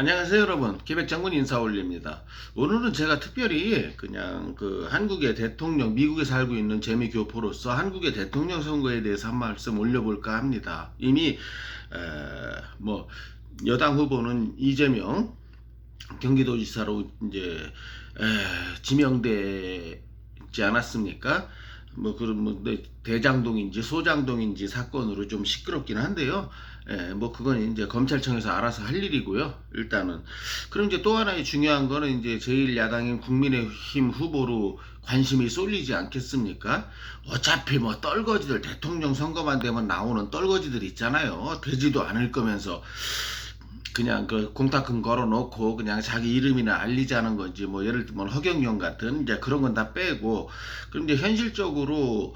안녕하세요 여러분, 기백장군 인사 올립니다. 오늘은 제가 특별히 그냥 한국의 대통령, 미국에 살고 있는 재미교포로서 한국의 대통령 선거에 대해서 한 말씀 올려볼까 합니다. 이미 뭐 여당 후보는 이재명 경기도지사로 이제 지명되지 않았습니까? 대장동인지 소장동인지 사건으로 좀 시끄럽긴 한데요. 뭐 그건 이제 검찰청에서 알아서 할 일이고요. 일단은 그럼 이제 또 하나의 중요한 거는 이제 제1야당인 국민의힘 후보로 관심이 쏠리지 않겠습니까? 어차피 뭐 떨거지들 대통령 선거만 되면 나오는 떨거지들 있잖아요. 되지도 않을 거면서 그냥 공탁금 걸어놓고 그냥 자기 이름이나 알리자는 건지, 뭐 예를 들면 허경영 같은 이제 그런 건 다 빼고, 그럼 이제 현실적으로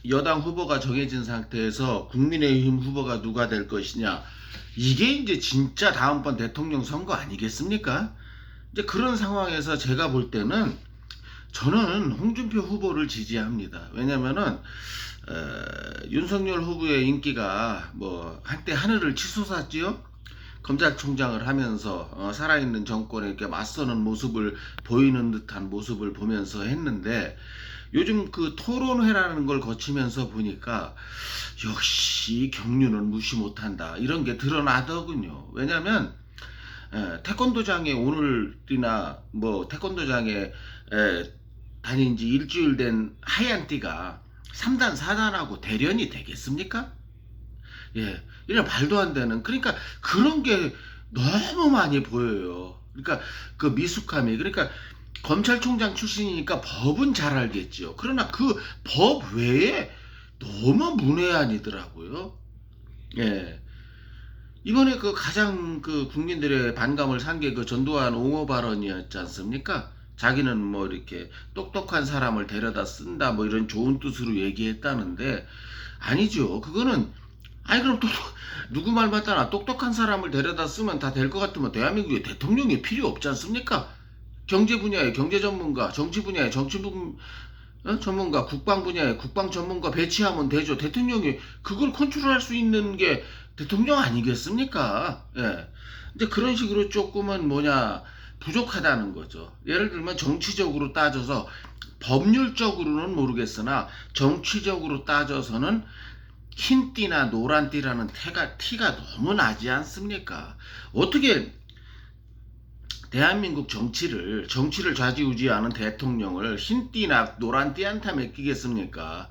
여당 후보가 정해진 상태에서 국민의힘 후보가 누가 될 것이냐, 이게 이제 진짜 다음번 대통령 선거 아니겠습니까? 이제 그런 상황에서 제가 볼 때는 저는 홍준표 후보를 지지합니다. 왜냐면은 윤석열 후보의 인기가 뭐 한때 하늘을 치솟았지요. 검찰총장을 하면서 살아있는 정권에 이렇게 맞서는 모습을 보이는 듯한 모습을 보면서 했는데, 요즘 그 토론회라는 걸 거치면서 보니까 역시 경륜은 무시 못한다, 이런 게 드러나더군요. 왜냐면 태권도장에 오늘이나 뭐 태권도장에 다닌 지 일주일 된 하얀 띠가 3단 4단하고 대련이 되겠습니까? 예, 이런 말도 안 되는, 그러니까 그런 게 너무 많이 보여요. 그러니까 그 미숙함이, 그러니까 검찰총장 출신이니까 법은 잘 알겠죠. 그러나 그 법 외에 너무 문외한이더라고요. 예. 이번에 그 가장 그 국민들의 반감을 산 게 그 전두환 옹호 발언이었지 않습니까? 자기는 뭐 이렇게 똑똑한 사람을 데려다 쓴다, 뭐 이런 좋은 뜻으로 얘기했다는데, 아니죠. 그거는, 아니 그럼 또 누구 말 맞다나 똑똑한 사람을 데려다 쓰면 다 될 것 같으면 대한민국에 대통령이 필요 없지 않습니까? 경제 분야의 경제 전문가, 정치 분야의 전문가, 국방 분야의 국방 전문가 배치하면 되죠. 대통령이 그걸 컨트롤할 수 있는 게 대통령 아니겠습니까? 예. 이제 그런 식으로 조금은 부족하다는 거죠. 예를 들면 정치적으로 따져서, 법률적으로는 모르겠으나 정치적으로 따져서는 흰띠나 노란띠라는 티가 너무 나지 않습니까? 어떻게 대한민국 정치를 좌지우지하는 대통령을 흰띠나 노란띠한테 맡기겠습니까?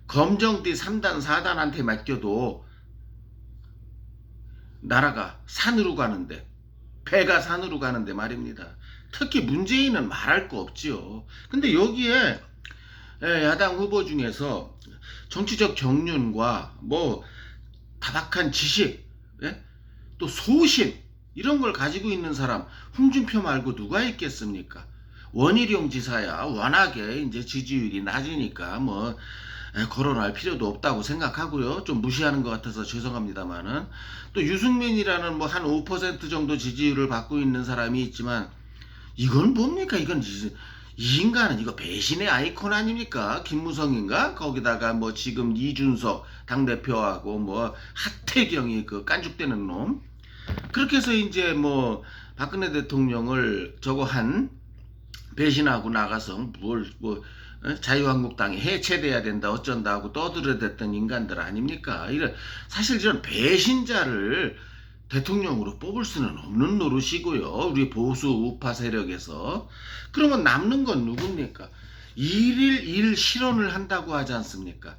검정띠 3단 4단한테 맡겨도 나라가 산으로 가는데, 배가 산으로 가는데 말입니다. 특히 문재인은 말할 거 없지요. 근데 여기에 야당 후보 중에서 정치적 경륜과 뭐 타박한 지식, 예? 또 소신, 이런 걸 가지고 있는 사람 홍준표 말고 누가 있겠습니까? 원희룡 지사야 워낙에 이제 지지율이 낮으니까 뭐 거론할 필요도 없다고 생각하고요. 좀 무시하는 것 같아서 죄송합니다만은, 또 유승민이라는 뭐 한 5% 정도 지지율을 받고 있는 사람이 있지만, 이건 뭡니까? 이 인간은 이거 배신의 아이콘 아닙니까? 김무성인가? 거기다가 뭐 지금 이준석 당대표하고 뭐 하태경이 그 깐죽대는 놈. 그렇게 해서 이제 뭐 박근혜 대통령을 저거 한 배신하고 나가서 자유한국당이 해체돼야 된다 어쩐다 하고 떠들어댔던 인간들 아닙니까? 사실 이런 배신자를 대통령으로 뽑을 수는 없는 노릇이고요. 우리 보수 우파 세력에서. 그러면 남는 건 누굽니까? 일일 일 실언을 한다고 하지 않습니까?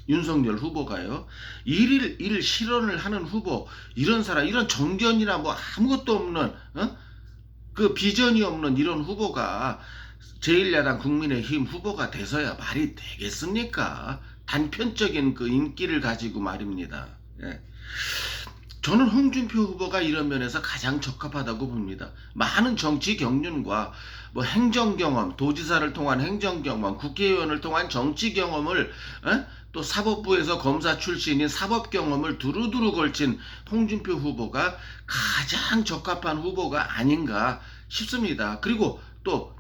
윤석열 후보가요. 일일 일 실언을 하는 후보, 이런 사람, 이런 정견이나 뭐 아무것도 없는, 그 비전이 없는 이런 후보가 제1야당 국민의힘 후보가 돼서야 말이 되겠습니까? 단편적인 그 인기를 가지고 말입니다. 예. 저는 홍준표 후보가 이런 면에서 가장 적합하다고 봅니다. 많은 정치 경륜과 뭐 행정 경험, 도지사를 통한 행정 경험, 국회의원을 통한 정치 경험을, 또 사법부에서 검사 출신인 사법 경험을 두루두루 걸친 홍준표 후보가 가장 적합한 후보가 아닌가 싶습니다. 그리고 또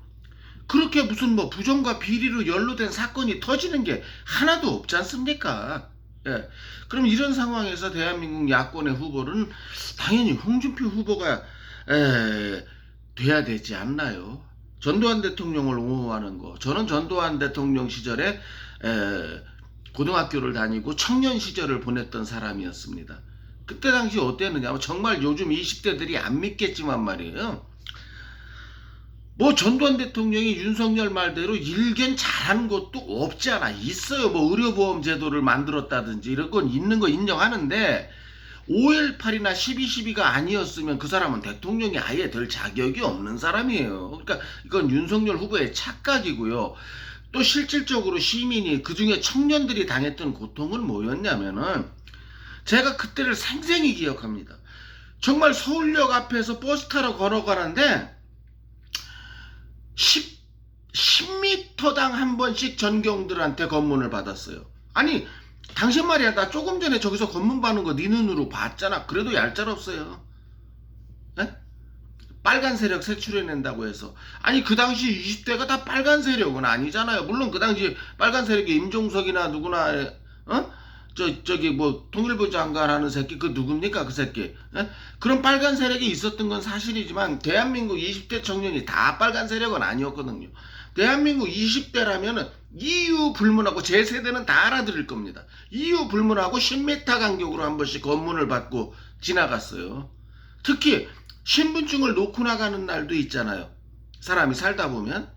그렇게 무슨 뭐 부정과 비리로 연루된 사건이 터지는 게 하나도 없지 않습니까? 예. 그럼 이런 상황에서 대한민국 야권의 후보는 당연히 홍준표 후보가 돼야 되지 않나요? 전두환 대통령을 옹호하는 거. 저는 전두환 대통령 시절에 고등학교를 다니고 청년 시절을 보냈던 사람이었습니다. 그때 당시 어땠느냐? 정말 요즘 20대들이 안 믿겠지만 말이에요. 뭐 전두환 대통령이 윤석열 말대로 일견 잘한 것도 없지 않아 있어요. 뭐 의료보험 제도를 만들었다든지 이런 건 있는 거 인정하는데 5.18이나 12.12가 아니었으면 그 사람은 대통령이 아예 될 자격이 없는 사람이에요. 그러니까 이건 윤석열 후보의 착각이고요. 또 실질적으로 시민이 그중에 청년들이 당했던 고통은 뭐였냐면은 제가 그때를 생생히 기억합니다. 정말 서울역 앞에서 버스 타러 걸어가는데 10m당 한 번씩 전경들한테 검문을 받았어요. 아니 당신 말이야, 나 조금 전에 저기서 검문 받는 거 네 눈으로 봤잖아. 그래도 얄짤없어요. 에? 빨간 세력 색출해낸다고 해서. 아니 그 당시 20대가 다 빨간 세력은 아니잖아요. 물론 그 당시 빨간 세력이 임종석이나 누구나 저기 뭐 통일부 장관 하는 새끼 그 누굽니까 그 새끼. 그런 빨간 세력이 있었던 건 사실이지만 대한민국 20대 청년이 다 빨간 세력은 아니었거든요. 대한민국 20대라면은 이유 불문하고 제 세대는 다 알아들을 겁니다. 이유 불문하고 10m 간격으로 한 번씩 검문을 받고 지나갔어요. 특히 신분증을 놓고 나가는 날도 있잖아요. 사람이 살다 보면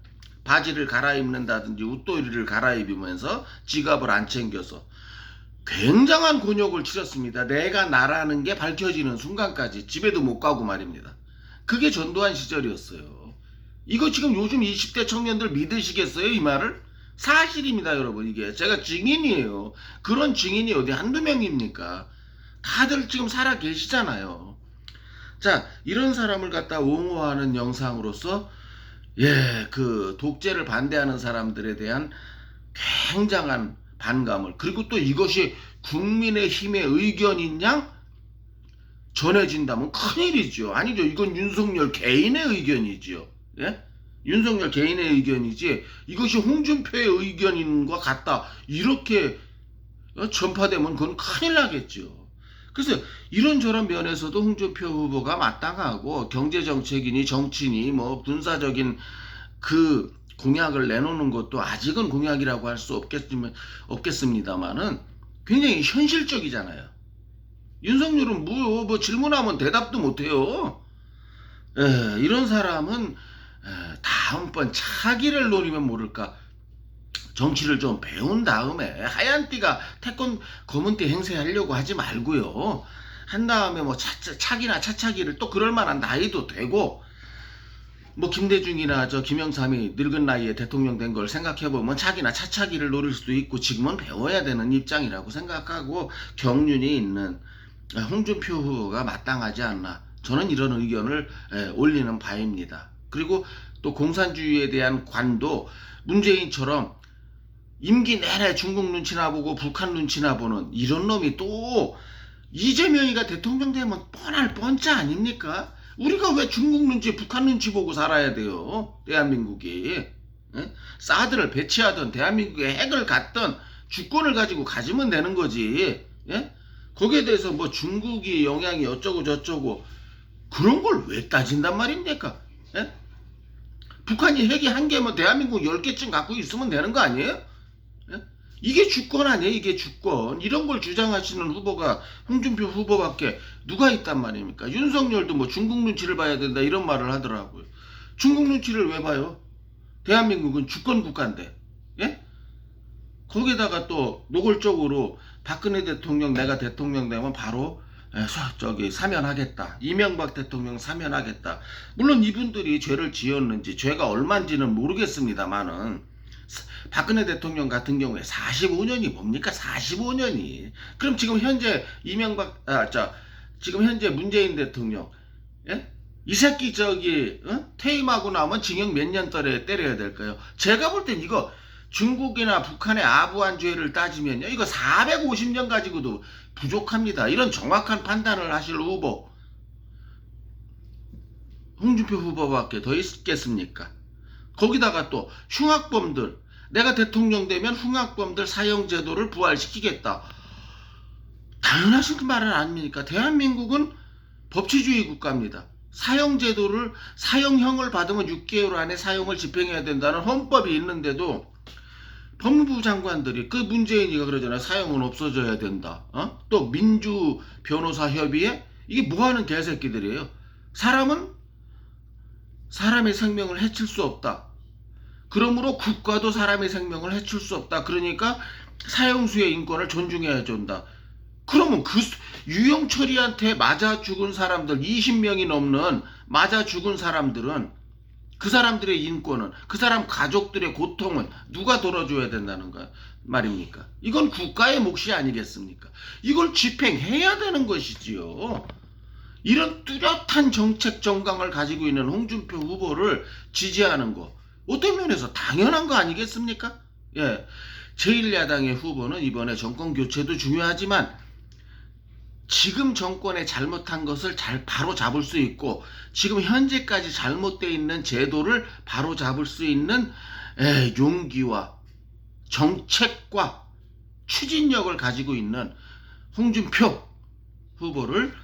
바지를 갈아입는다든지 웃도리를 갈아입으면서 지갑을 안 챙겨서 굉장한 곤욕을 치렀습니다. 내가 나라는 게 밝혀지는 순간까지 집에도 못 가고 말입니다. 그게 전두환 시절이었어요. 이거 지금 요즘 20대 청년들 믿으시겠어요? 이 말을? 사실입니다, 여러분. 이게 제가 증인이에요. 그런 증인이 어디 한두 명입니까? 다들 지금 살아 계시잖아요. 자, 이런 사람을 갖다 옹호하는 영상으로서 그 독재를 반대하는 사람들에 대한 굉장한 반감을, 그리고 또 이것이 국민의힘의 의견인 양 전해진다면 큰일이죠. 아니죠. 이건 윤석열 개인의 의견이지요. 예? 윤석열 개인의 의견이지 이것이 홍준표의 의견인 것 같다 이렇게 전파되면 그건 큰일 나겠죠. 그래서 이런저런 면에서도 홍준표 후보가 마땅하고 경제정책이니 정치니 뭐 군사적인 그 공약을 내놓는 것도 아직은 공약이라고 할 수 없겠습니다만은 굉장히 현실적이잖아요. 윤석열은 뭐 질문하면 대답도 못해요. 이런 사람은 다음번 차기를 노리면 모를까 정치를 좀 배운 다음에 하얀 띠가 태권 검은 띠 행세하려고 하지 말고요. 한 다음에 뭐 차기나 차차기를 또 그럴 만한 나이도 되고 뭐 김대중이나 저 김영삼이 늙은 나이에 대통령 된 걸 생각해보면 차기나 차차기를 노릴 수도 있고 지금은 배워야 되는 입장이라고 생각하고 경륜이 있는 홍준표 후보가 마땅하지 않나 저는 이런 의견을 올리는 바입니다. 그리고 또 공산주의에 대한 관도 문재인처럼 임기 내내 중국 눈치나 보고 북한 눈치나 보는 이런 놈이 또 이재명이가 대통령 되면 뻔할 뻔짜 아닙니까? 우리가 왜 중국 눈치 북한 눈치 보고 살아야 돼요? 대한민국이 사드를 배치하던 대한민국에 핵을 갖던 주권을 가지고 가지면 되는 거지. 거기에 대해서 뭐 중국이 영향이 어쩌고 저쩌고 그런 걸 왜 따진단 말입니까? 북한이 핵이 한 개면 대한민국 10개쯤 갖고 있으면 되는 거 아니에요? 이게 주권 아니에요? 이게 주권. 이런 걸 주장하시는 후보가 홍준표 후보밖에 누가 있단 말입니까? 윤석열도 뭐 중국 눈치를 봐야 된다 이런 말을 하더라고요. 중국 눈치를 왜 봐요? 대한민국은 주권 국가인데. 거기다가 또 노골적으로 박근혜 대통령 내가 대통령 되면 바로 사면하겠다. 이명박 대통령 사면하겠다. 물론 이분들이 죄를 지었는지 죄가 얼마인지는 모르겠습니다만은 박근혜 대통령 같은 경우에 45년이 뭡니까? 45년이. 그럼 지금 현재 지금 현재 문재인 대통령 이 새끼 퇴임하고 나면 징역 몇 년 때려야 될까요? 제가 볼 땐 이거 중국이나 북한의 아부한 죄를 따지면요 이거 450년 가지고도 부족합니다. 이런 정확한 판단을 하실 후보 홍준표 후보밖에 더 있겠습니까? 거기다가 또 흉악범들 내가 대통령 되면 흉악범들 사형제도를 부활시키겠다. 당연하신 말은 아닙니까? 대한민국은 법치주의 국가입니다. 사형을 받으면 6개월 안에 사형을 집행해야 된다는 헌법이 있는데도 법무부 장관들이, 그 문재인이가 그러잖아요. 사형은 없어져야 된다. 또 민주 변호사 협의회, 이게 뭐하는 개새끼들이에요. 사람은 사람의 생명을 해칠 수 없다. 그러므로 국가도 사람의 생명을 해칠 수 없다. 그러니까 사형수의 인권을 존중해야 된다. 그러면 그 유영철이한테 맞아 죽은 사람들 20명이 넘는 맞아 죽은 사람들은, 그 사람들의 인권은, 그 사람 가족들의 고통은 누가 돌아줘야 된다는 거 말입니까? 이건 국가의 몫이 아니겠습니까? 이걸 집행해야 되는 것이지요. 이런 뚜렷한 정책 정강을 가지고 있는 홍준표 후보를 지지하는 거, 어떤 면에서 당연한 거 아니겠습니까? 예. 제1야당의 후보는 이번에 정권 교체도 중요하지만 지금 정권의 잘못한 것을 바로 잡을 수 있고, 지금 현재까지 잘못되어 있는 제도를 바로 잡을 수 있는 용기와 정책과 추진력을 가지고 있는 홍준표 후보를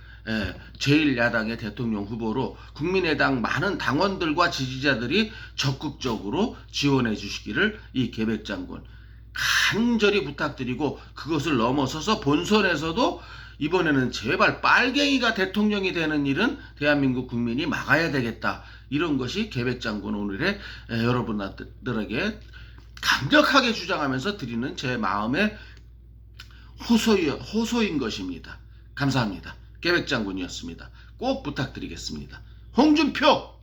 제1야당의 대통령 후보로 국민의당 많은 당원들과 지지자들이 적극적으로 지원해 주시기를 이 계백장군 간절히 부탁드리고, 그것을 넘어서서 본선에서도 이번에는 제발 빨갱이가 대통령이 되는 일은 대한민국 국민이 막아야 되겠다. 이런 것이 계백장군 오늘의 여러분들에게 강력하게 주장하면서 드리는 제 마음의 호소인 것입니다. 감사합니다. 계백장군이었습니다. 꼭 부탁드리겠습니다. 홍준표!